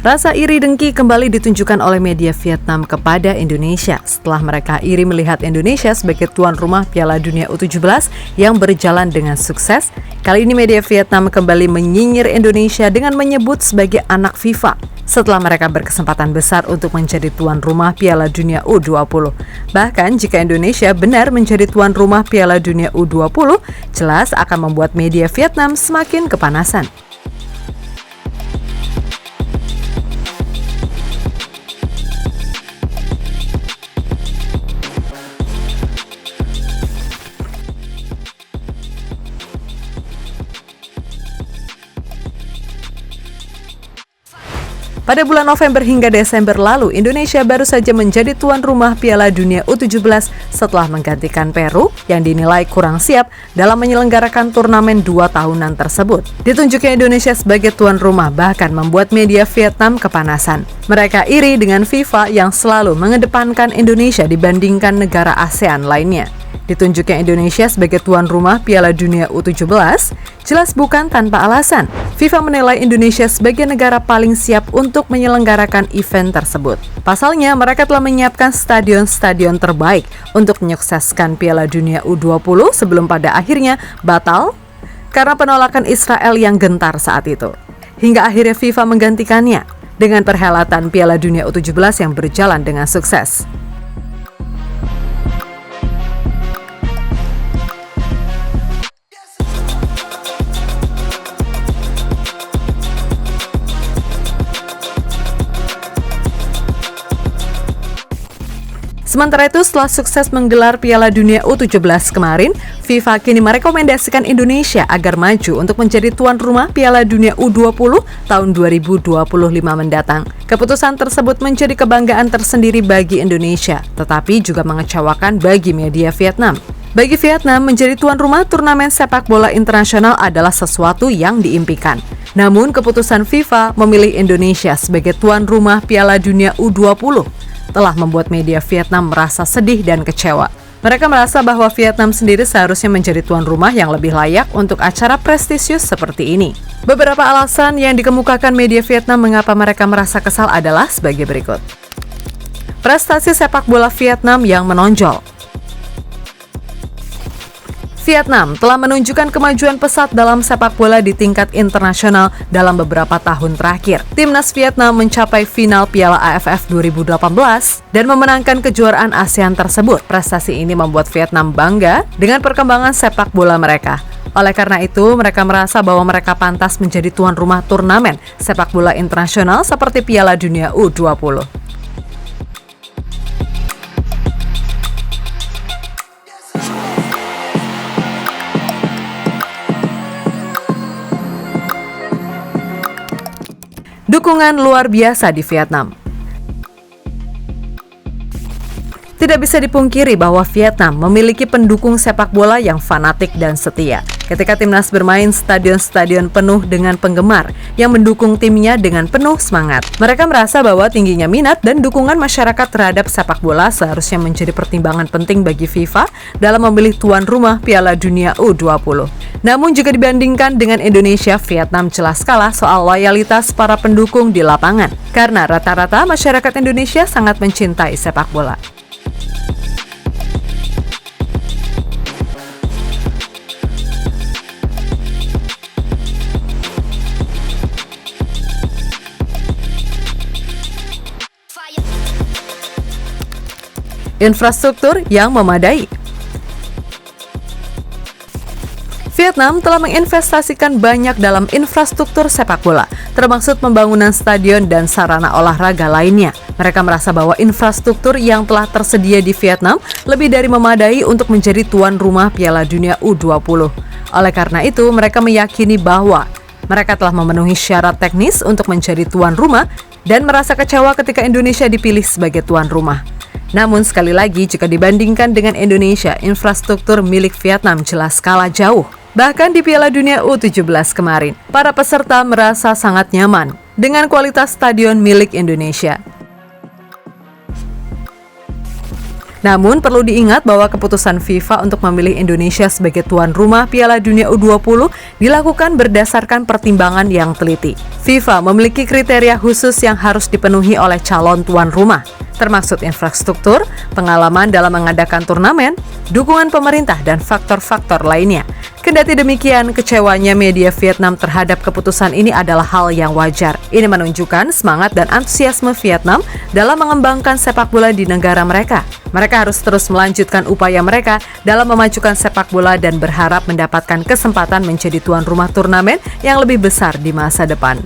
Rasa iri dengki kembali ditunjukkan oleh media Vietnam kepada Indonesia setelah mereka iri melihat Indonesia sebagai tuan rumah Piala Dunia U17 yang berjalan dengan sukses. Kali ini media Vietnam kembali menyinyir Indonesia dengan menyebut sebagai anak FIFA setelah mereka berkesempatan besar untuk menjadi tuan rumah Piala Dunia U20. Bahkan jika Indonesia benar menjadi tuan rumah Piala Dunia U20, jelas akan membuat media Vietnam semakin kepanasan. Pada bulan November hingga Desember lalu, Indonesia baru saja menjadi tuan rumah Piala Dunia U17 setelah menggantikan Peru yang dinilai kurang siap dalam menyelenggarakan turnamen 2 tahunan tersebut. Ditunjuknya Indonesia sebagai tuan rumah bahkan membuat media Vietnam kepanasan. Mereka iri dengan FIFA yang selalu mengedepankan Indonesia dibandingkan negara ASEAN lainnya. Ditunjuknya Indonesia sebagai tuan rumah Piala Dunia U17, jelas bukan tanpa alasan. FIFA menilai Indonesia sebagai negara paling siap untuk menyelenggarakan event tersebut. Pasalnya, mereka telah menyiapkan stadion-stadion terbaik untuk menyukseskan Piala Dunia U20 sebelum pada akhirnya batal karena penolakan Israel yang gentar saat itu. Hingga akhirnya FIFA menggantikannya dengan perhelatan Piala Dunia U17 yang berjalan dengan sukses. Sementara itu, setelah sukses menggelar Piala Dunia U17 kemarin, FIFA kini merekomendasikan Indonesia agar maju untuk menjadi tuan rumah Piala Dunia U20 tahun 2025 mendatang. Keputusan tersebut menjadi kebanggaan tersendiri bagi Indonesia, tetapi juga mengecewakan bagi media Vietnam. Bagi Vietnam, menjadi tuan rumah turnamen sepak bola internasional adalah sesuatu yang diimpikan. Namun, keputusan FIFA memilih Indonesia sebagai tuan rumah Piala Dunia U20 telah membuat media Vietnam merasa sedih dan kecewa. Mereka merasa bahwa Vietnam sendiri seharusnya menjadi tuan rumah yang lebih layak untuk acara prestisius seperti ini. Beberapa alasan yang dikemukakan media Vietnam mengapa mereka merasa kesal adalah sebagai berikut. Prestasi sepak bola Vietnam yang menonjol. Vietnam telah menunjukkan kemajuan pesat dalam sepak bola di tingkat internasional dalam beberapa tahun terakhir. Timnas Vietnam mencapai final Piala AFF 2018 dan memenangkan kejuaraan ASEAN tersebut. Prestasi ini membuat Vietnam bangga dengan perkembangan sepak bola mereka. Oleh karena itu, mereka merasa bahwa mereka pantas menjadi tuan rumah turnamen sepak bola internasional seperti Piala Dunia U20. Dukungan luar biasa di Vietnam. Tidak bisa dipungkiri bahwa Vietnam memiliki pendukung sepak bola yang fanatik dan setia. Ketika timnas bermain, stadion-stadion penuh dengan penggemar yang mendukung timnya dengan penuh semangat. Mereka merasa bahwa tingginya minat dan dukungan masyarakat terhadap sepak bola seharusnya menjadi pertimbangan penting bagi FIFA dalam memilih tuan rumah Piala Dunia U20. Namun jika dibandingkan dengan Indonesia, Vietnam jelas kalah soal loyalitas para pendukung di lapangan. Karena rata-rata masyarakat Indonesia sangat mencintai sepak bola. Infrastruktur yang memadai. Vietnam telah menginvestasikan banyak dalam infrastruktur sepak bola, termasuk pembangunan stadion dan sarana olahraga lainnya. Mereka merasa bahwa infrastruktur yang telah tersedia di Vietnam lebih dari memadai untuk menjadi tuan rumah Piala Dunia U20. Oleh karena itu, mereka meyakini bahwa mereka telah memenuhi syarat teknis untuk menjadi tuan rumah dan merasa kecewa ketika Indonesia dipilih sebagai tuan rumah. Namun sekali lagi, jika dibandingkan dengan Indonesia, infrastruktur milik Vietnam jelas kalah jauh. Bahkan di Piala Dunia U17 kemarin, para peserta merasa sangat nyaman dengan kualitas stadion milik Indonesia. Namun perlu diingat bahwa keputusan FIFA untuk memilih Indonesia sebagai tuan rumah Piala Dunia U20 dilakukan berdasarkan pertimbangan yang teliti. FIFA memiliki kriteria khusus yang harus dipenuhi oleh calon tuan rumah, termasuk infrastruktur, pengalaman dalam mengadakan turnamen, dukungan pemerintah, dan faktor-faktor lainnya. Kendati demikian, kecewanya media Vietnam terhadap keputusan ini adalah hal yang wajar. Ini menunjukkan semangat dan antusiasme Vietnam dalam mengembangkan sepak bola di negara mereka. Mereka harus terus melanjutkan upaya mereka dalam memajukan sepak bola dan berharap mendapatkan kesempatan menjadi tuan rumah turnamen yang lebih besar di masa depan.